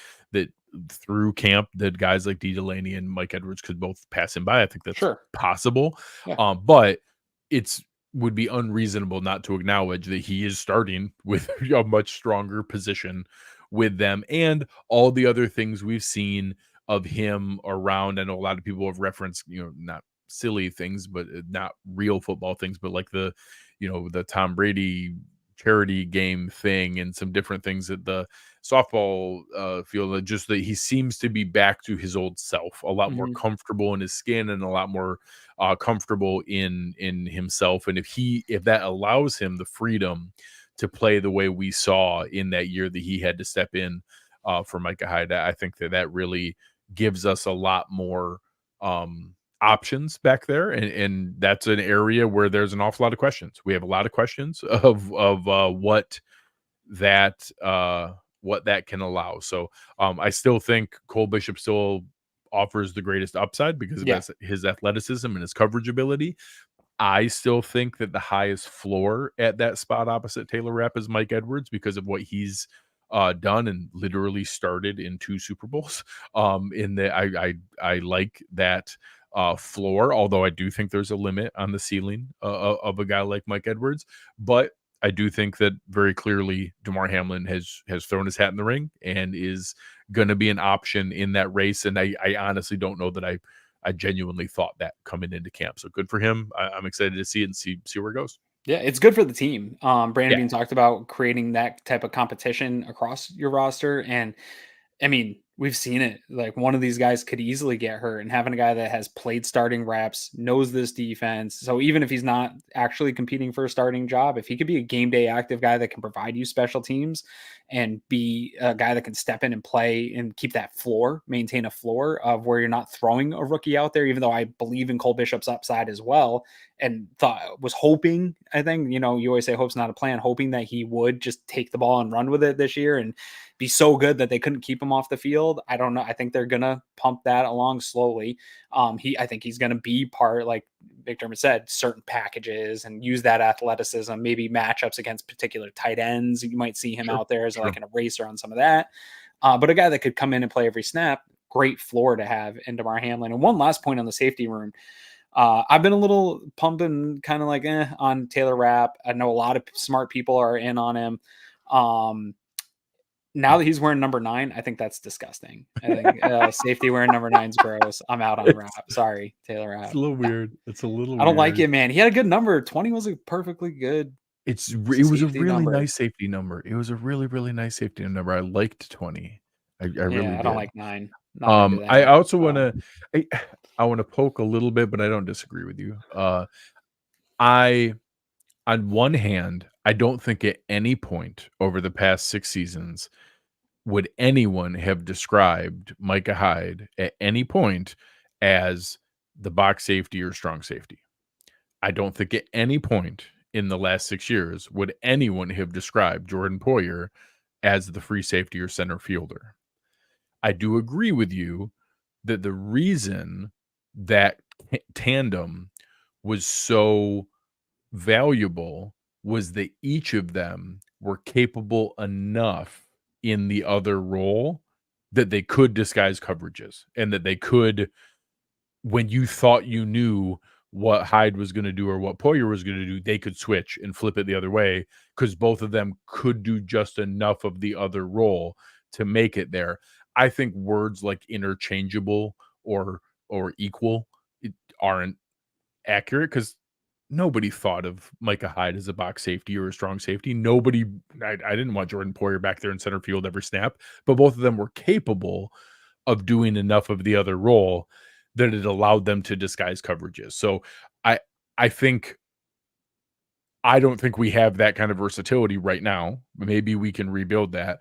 through camp that guys like D. Delaney and Mike Edwards could both pass him by. I think that's possible. Yeah. But would be unreasonable not to acknowledge that he is starting with a much stronger position with them, and all the other things we've seen of him around. I know a lot of people have referenced, you know, not silly things, but not real football things, but like the Tom Brady charity game thing and some different things at the softball field. Just that he seems to be back to his old self, a lot more comfortable in his skin and a lot more comfortable in himself. And if that allows him the freedom to play the way we saw in that year that he had to step in for Micah Hyde. I think that really gives us a lot more options back there, and that's an area where there's an awful lot of questions. We have a lot of questions of what that can allow. So I still think Cole Bishop still offers the greatest upside because of his athleticism and his coverage ability. I still think that the highest floor at that spot opposite Taylor Rapp is Mike Edwards because of what he's done and literally started in 2 Super Bowls. In the I like that floor, although I do think there's a limit on the ceiling of a guy like Mike Edwards. But I do think that very clearly Damar Hamlin has thrown his hat in the ring and is going to be an option in that race. And I honestly don't know that I genuinely thought that coming into camp. So good for him. I'm excited to see it and see where it goes. Yeah, it's good for the team. Brandon Beane talked about creating that type of competition across your roster. And I mean, we've seen it. Like, one of these guys could easily get hurt, and having a guy that has played starting reps, knows this defense. So even if he's not actually competing for a starting job, if he could be a game day active guy that can provide you special teams and be a guy that can step in and play and keep that floor, maintain a floor of where you're not throwing a rookie out there, even though I believe in Cole Bishop's upside as well, and was hoping, I think, you always say hope's not a plan, hoping that he would just take the ball and run with it this year and be so good that they couldn't keep him off the field. I don't know. I think they're going to pump that along slowly. I think he's going to be part, like McDermott said, certain packages and use that athleticism, maybe matchups against particular tight ends. You might see him out there as like an eraser on some of that. But a guy that could come in and play every snap, great floor to have in Damar Hamlin. And one last point on the safety room. I've been a little pumping kind of like on Taylor Rapp. I know a lot of smart people are in on him. Now that he's wearing number 9, I think that's disgusting. I think safety wearing number 9 is gross. I'm out on Rapp. Sorry, Taylor Rapp. It's a little weird. I don't like it, man. He had a good number. 20 was a perfectly good. It was a really nice safety number. It was a really, really nice safety number. I liked 20. I really did. I don't like 9. I also want to I want to poke a little bit, but I don't disagree with you. On one hand, I don't think at any point over the past 6 seasons would anyone have described Micah Hyde at any point as the box safety or strong safety. I don't think at any point in the last 6 years would anyone have described Jordan Poyer as the free safety or center fielder. I do agree with you that the reason that tandem was so valuable was that each of them were capable enough in the other role that they could disguise coverages, and that they could, when you thought you knew what Hyde was going to do or what Poyer was going to do, they could switch and flip it the other way, because both of them could do just enough of the other role to make it there. I think words like interchangeable or equal aren't accurate, because nobody thought of Micah Hyde as a box safety or a strong safety. I didn't want Jordan Poyer back there in center field every snap, but both of them were capable of doing enough of the other role that it allowed them to disguise coverages. So I don't think we have that kind of versatility right now. Maybe we can rebuild that.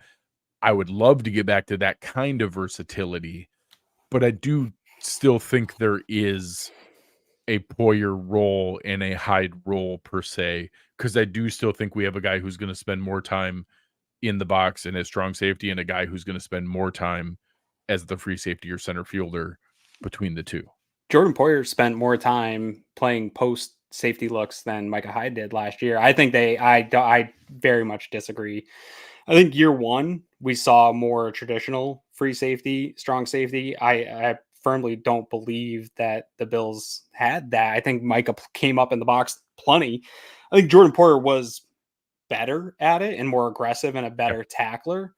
I would love to get back to that kind of versatility, but I do still think there is a Poyer role and a Hyde role per se, because I do still think we have a guy who's going to spend more time in the box and as strong safety, and a guy who's going to spend more time as the free safety or center fielder between the two. Jordan Poyer spent more time playing post safety looks than Micah Hyde did last year. I think I very much disagree. I think year one, we saw more traditional free safety, strong safety. I firmly don't believe that the Bills had that. I think Micah came up in the box plenty. I think Jordan Poyer was better at it and more aggressive and a better tackler.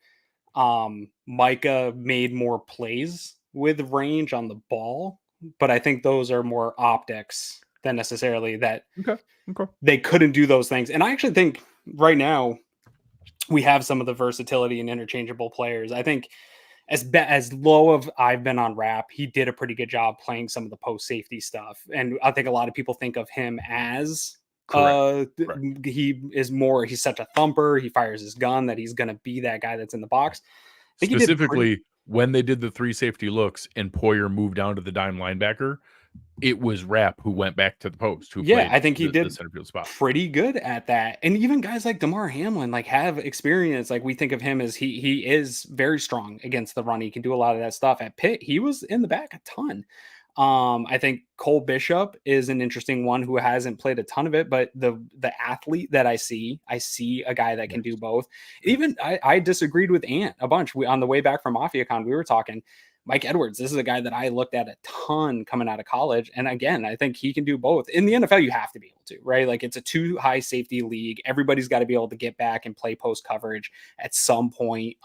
Micah made more plays with range on the ball, but I think those are more optics than necessarily that they couldn't do those things. And I actually think right now we have some of the versatility and interchangeable players. I think as low of I've been on Rapp, he did a pretty good job playing some of the post safety stuff. And I think a lot of people think of him as Correct. He's such a thumper. He fires his gun that he's going to be that guy that's in the box. I think Specifically, when they did the 3 safety looks and Poyer moved down to the dime linebacker, it was Rapp who went back to the post. I think he did the center field spot pretty good at that. And even guys like Damar Hamlin have experience. Like, we think of him as he is very strong against the run. He can do a lot of that stuff. At Pitt, he was in the back a ton. I think Cole Bishop is an interesting one who hasn't played a ton of it, but the athlete that I see a guy that can do both. Even I disagreed with Ant a bunch. On the way back from MafiaCon, we were talking Mike Edwards. This is a guy that I looked at a ton coming out of college. And again, I think he can do both. In the NFL, you have to be able to, right? Like, it's a 2 high safety league. Everybody's got to be able to get back and play post coverage at some point.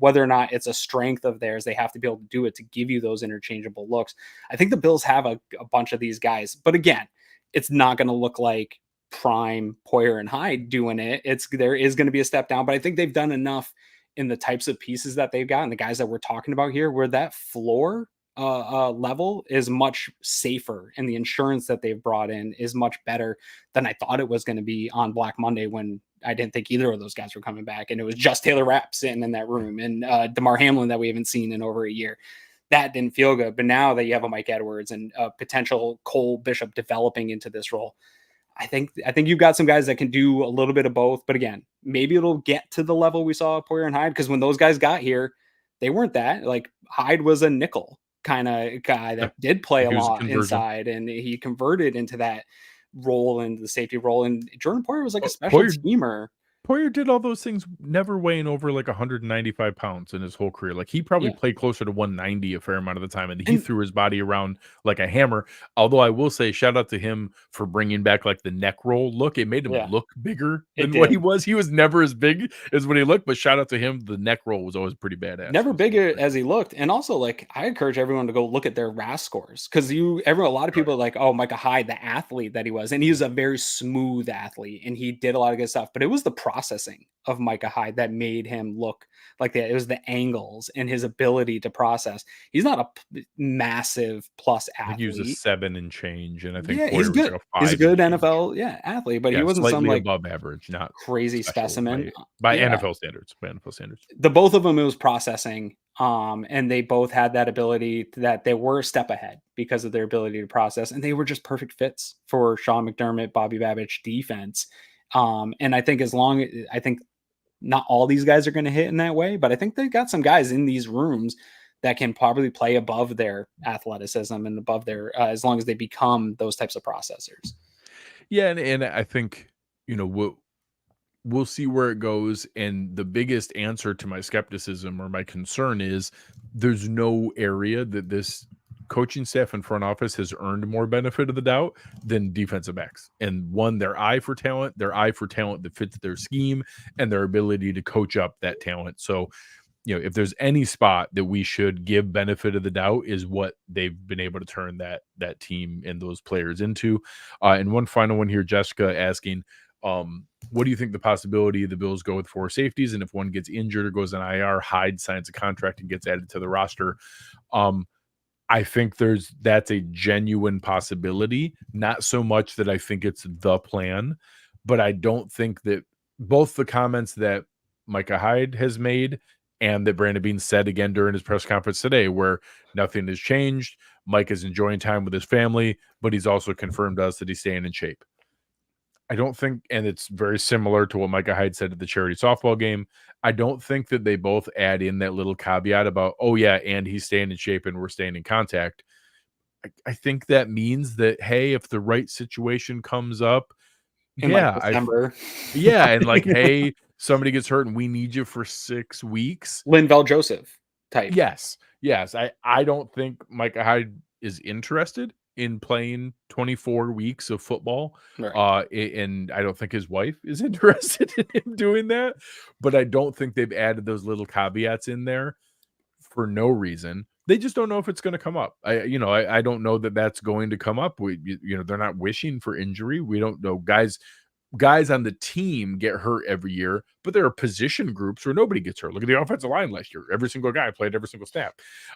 Whether or not it's a strength of theirs, they have to be able to do it to give you those interchangeable looks. I think the Bills have a bunch of these guys, but again, it's not going to look like prime Poyer and Hyde doing it. There is going to be a step down, but I think they've done enough in the types of pieces that they've got and the guys that we're talking about here, where that floor level is much safer and the insurance that they've brought in is much better than I thought it was going to be on Black Monday, when I didn't think either of those guys were coming back. And it was just Taylor Rapp sitting in that room and Damar Hamlin that we haven't seen in over a year. That didn't feel good. But now that you have a Mike Edwards and a potential Cole Bishop developing into this role, I think you've got some guys that can do a little bit of both. But again, maybe it'll get to the level we saw Poyer and Hyde, because when those guys got here, they weren't that. Like, Hyde was a nickel kind of guy that did play a lot inside, and he converted into that role, into the safety role. And Jordan Poyer was like a special teamer. Poyer did all those things, never weighing over like 195 pounds in his whole career. Like, he probably played closer to 190 a fair amount of the time, and he threw his body around like a hammer. Although I will say, shout out to him for bringing back like the neck roll look. It made him look bigger than what he was. He was never as big as when he looked, but shout out to him. The neck roll was always pretty badass. Never bigger as he looked. And also, like, I encourage everyone to go look at their RAS scores, because a lot of people are like, oh, Micah Hyde, the athlete that he was, and he's a very smooth athlete, and he did a lot of good stuff, but it was the processing of Micah Hyde that made him look like that. It was the angles and his ability to process. He's not a massive plus athlete. He was a 7 and change, and I think he's good. Like a 5 he's a good NFL athlete, but he wasn't some like above average, not crazy specimen by NFL standards. The both of them, it was processing, and they both had that ability that they were a step ahead because of their ability to process, and they were just perfect fits for Sean McDermott, Bobby Babich defense. And I think I think not all these guys are going to hit in that way, but I think they've got some guys in these rooms that can probably play above their athleticism and above their, as long as they become those types of processors. Yeah. And I think, we'll see where it goes. And the biggest answer to my skepticism or my concern is there's no area that this coaching staff and front office has earned more benefit of the doubt than defensive backs. And their eye for talent that fits their scheme and their ability to coach up that talent. So, if there's any spot that we should give benefit of the doubt, is what they've been able to turn that team and those players into. And one final one here, Jessica asking, what do you think the possibility the Bills go with 4 safeties? And if one gets injured or goes on IR, Hyde signs a contract and gets added to the roster. I think that's a genuine possibility. Not so much that I think it's the plan, but I don't think that both the comments that Micah Hyde has made and that Brandon Beane said again during his press conference today, where nothing has changed. Mike is enjoying time with his family, but he's also confirmed to us that he's staying in shape. I don't think, and it's very similar to what Micah Hyde said at the charity softball game, I don't think that they both add in that little caveat about, oh yeah, and he's staying in shape and we're staying in contact. I think that means that, hey, if the right situation comes up, in December. And like, hey, somebody gets hurt and we need you for 6 weeks. Linval Joseph type. Yes. I don't think Micah Hyde is interested in playing 24 weeks of football. Right. And I don't think his wife is interested in him doing that, but I don't think they've added those little caveats in there for no reason. They just don't know if it's going to come up. I don't know that that's going to come up. They're not wishing for injury. We don't know. Guys on the team get hurt every year, but there are position groups where nobody gets hurt. Look at the offensive line last year. Every single guy played every single snap.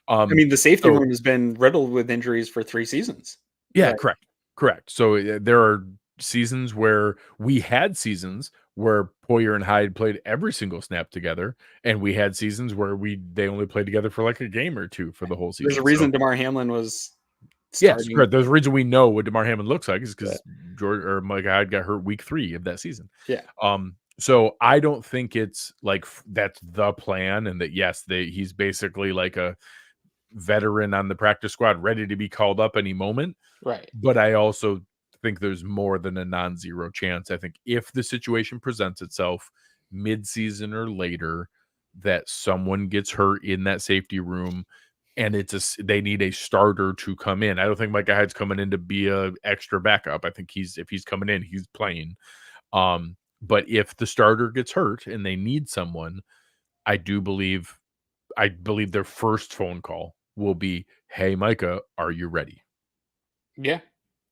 The safety room has been riddled with injuries for 3 seasons. Yeah, right. Correct. So there are seasons where we had seasons where Poyer and Hyde played every single snap together, and we had seasons where they only played together for like a game or two for the whole season. There's a reason Damar Hamlin was yes, starting. correct. There's a reason we know what Damar Hamlin looks like is because George or Micah Hyde got hurt week 3 of that season. Yeah. So I don't think it's like that's the plan, and that he's basically like a veteran on the practice squad ready to be called up any moment. Right. But I also think there's more than a non-zero chance. I think if the situation presents itself mid-season or later that someone gets hurt in that safety room and they need a starter to come in. I don't think Micah Hyde's coming in to be a extra backup. I think if he's coming in, he's playing. But if the starter gets hurt and they need someone, I believe their first phone call will be, "Hey, Micah, are you ready?" Yeah.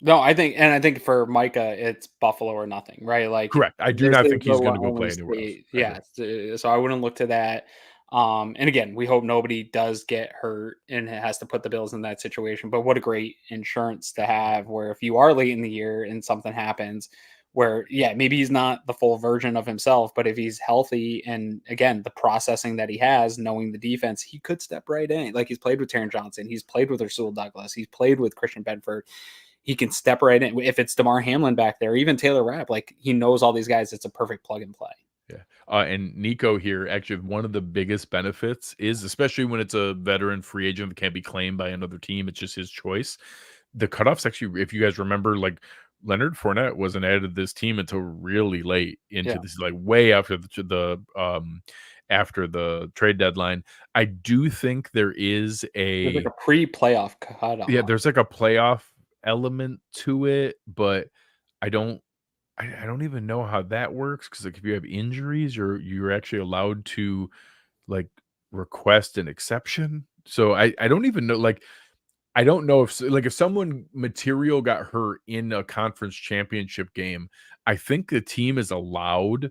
No, I think for Micah, it's Buffalo or nothing, right? Like, correct. I do not think he's going to go play anywhere else. Yeah. So I wouldn't look to that. And again, we hope nobody does get hurt and has to put the Bills in that situation. But what a great insurance to have, where if you are late in the year and something happens, where maybe he's not the full version of himself, but if he's healthy and again the processing that he has, knowing the defense, he could step right in. Like, he's played with Taron Johnson, he's played with Rasul Douglas, he's played with Christian Bedford. He can step right in. If it's Damar Hamlin back there, even Taylor Rapp, like, he knows all these guys. It's a perfect plug and play. Yeah. And Nico here, actually, one of the biggest benefits is, especially when it's a veteran free agent that can't be claimed by another team, it's just his choice. The cutoffs actually, if you guys remember, like, Leonard Fournette wasn't added to this team until really late into this, like way after the trade deadline. I do think there's like a pre-playoff cutoff. Yeah, there's like a playoff element to it, but I don't even know how that works, because like if you have injuries, you're actually allowed to like request an exception. So I don't even know, like I don't know if someone material got hurt in a conference championship game, I think the team is allowed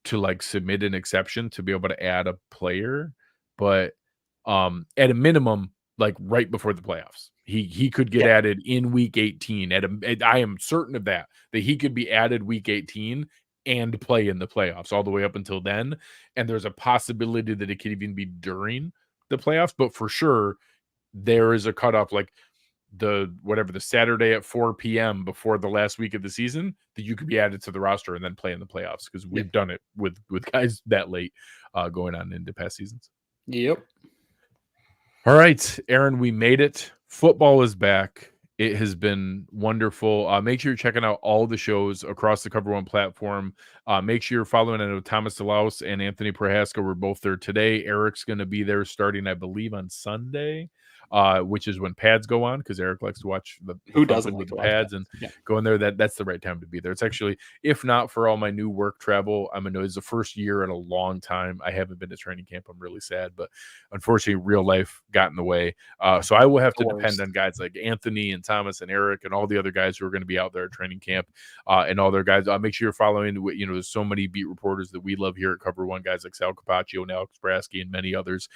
to like submit an exception to be able to add a player, but at a minimum, like right before the playoffs, he could get added in week 18. I am certain of that he could be added week 18 and play in the playoffs all the way up until then. And there's a possibility that it could even be during the playoffs, but for sure there is a cutoff, like the Saturday at 4 p.m. before the last week of the season, that you could be added to the roster and then play in the playoffs, because we've done it with guys that late going on into past seasons. Yep. All right, Aaron, we made it. Football is back. It has been wonderful. Make sure you're checking out all the shows across the Cover One platform. Make sure you're following. I know Thomas DeLaus and Anthony Prohaska were both there today. Eric's going to be there starting, I believe, on Sunday, which is when pads go on, because Eric likes to watch the pads and go in there. That's the right time to be there. It's actually, if not for all my new work travel, I know it's the first year in a long time I haven't been to training camp. I'm really sad, but unfortunately real life got in the way. So I will have to depend on guys like Anthony and Thomas and Eric and all the other guys who are going to be out there at training camp, and all their guys. Make sure you're following. There's so many beat reporters that we love here at Cover One, guys like Sal Capaccio and Alex Brasky and many others.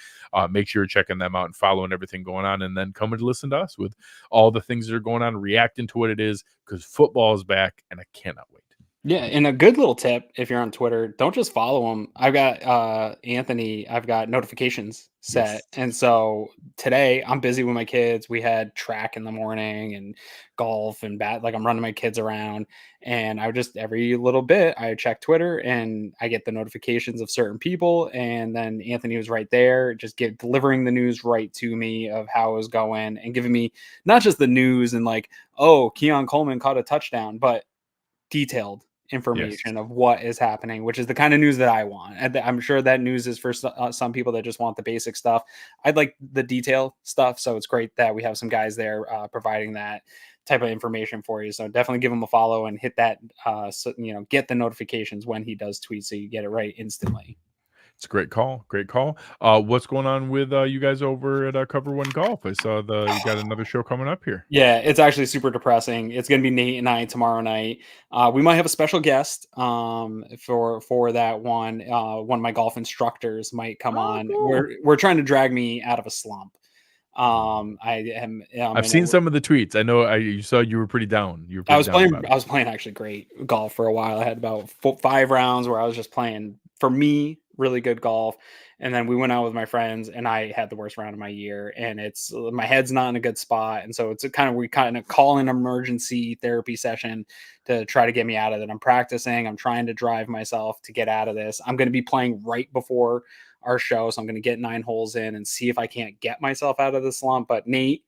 Make sure you're checking them out and following everything going on, and then coming to listen to us with all the things that are going on, reacting to what it is, because football is back and I cannot wait. Yeah, and a good little tip, if you're on Twitter, don't just follow him. I've got Anthony, I've got notifications set. And so today I'm busy with my kids. We had track in the morning and golf and I'm running my kids around, and I just every little bit I check Twitter and I get the notifications of certain people, and then Anthony was right there, just delivering the news right to me of how it was going, and giving me not just the news and like, oh, Keon Coleman caught a touchdown, but detailed information of what is happening, which is the kind of news that I want. And I'm sure that news is for some people that just want the basic stuff. I'd like the detail stuff. So it's great that we have some guys there providing that type of information for you. So definitely give him a follow and hit that, get the notifications when he does tweet, so you get it right instantly. It's a great call. Great call. What's going on with you guys over at Cover One Golf? I saw you got another show coming up here. Yeah, it's actually super depressing. It's going to be Nate and I tomorrow night. We might have a special guest for that one. One of my golf instructors might come on. Cool. We're trying to drag me out of a slump. I've seen some of the tweets. I know you saw you were pretty down. You were I pretty was down playing. about it. I was playing actually great golf for a while. I had about 5 rounds where I was just playing, for me, really good golf. And then we went out with my friends, and I had the worst round of my year. And it's my head's not in a good spot, and so it's we kind of call an emergency therapy session to try to get me out of it. I'm practicing. I'm trying to drive myself to get out of this. I'm going to be playing right before our show, so I'm going to get 9 holes in and see if I can't get myself out of the slump. But Nate,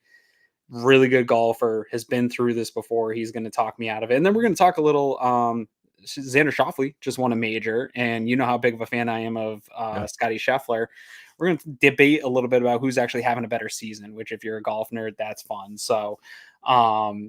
really good golfer, has been through this before. He's going to talk me out of it. And then we're going to talk a little. Xander Schauffele just won a major, and you know how big of a fan I am of Scotty Scheffler. We're going to debate a little bit about who's actually having a better season, which if you're a golf nerd, that's fun. So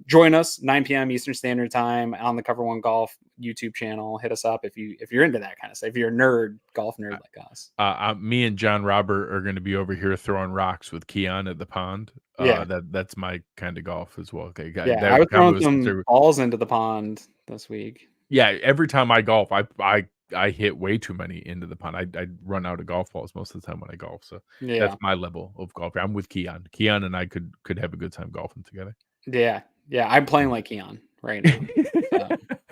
join us 9 p.m. Eastern Standard Time on the Cover One Golf YouTube channel. Hit us up if you're into that kind of stuff. If you're a nerd, golf nerd like us. Me and John Robert are going to be over here throwing rocks with Keon at the pond. That's my kind of golf as well. Okay, I was throwing some balls into the pond this week. Yeah, every time I golf, I hit way too many into the pond. I run out of golf balls most of the time when I golf. So that's my level of golf. I'm with Keon. Keon and I could have a good time golfing together. Yeah. I'm playing like Keon right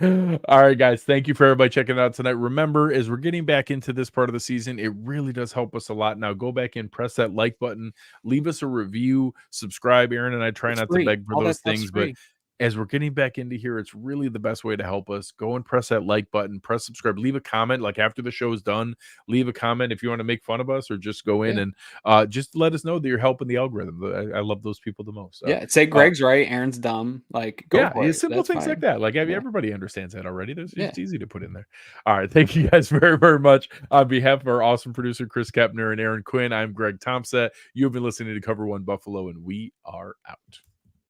now. All right, guys. Thank you for everybody checking it out tonight. Remember, as we're getting back into this part of the season, it really does help us a lot. Now go back and press that like button, leave us a review, subscribe. Aaron and I try not to beg for those things, but as we're getting back into here, it's really the best way to help us. Go and press that like button, press subscribe, leave a comment. Like after the show is done, leave a comment if you want to make fun of us, or just go in and just let us know that you're helping the algorithm. I love those people the most. So, say Greg's right, Aaron's dumb. Like, go for it. Simple things like that. Like everybody understands that already. It's easy to put in there. All right, thank you guys very, very much. On behalf of our awesome producer Chris Kepner and Aaron Quinn, I'm Greg Tompsett. You've been listening to Cover One Buffalo, and we are out.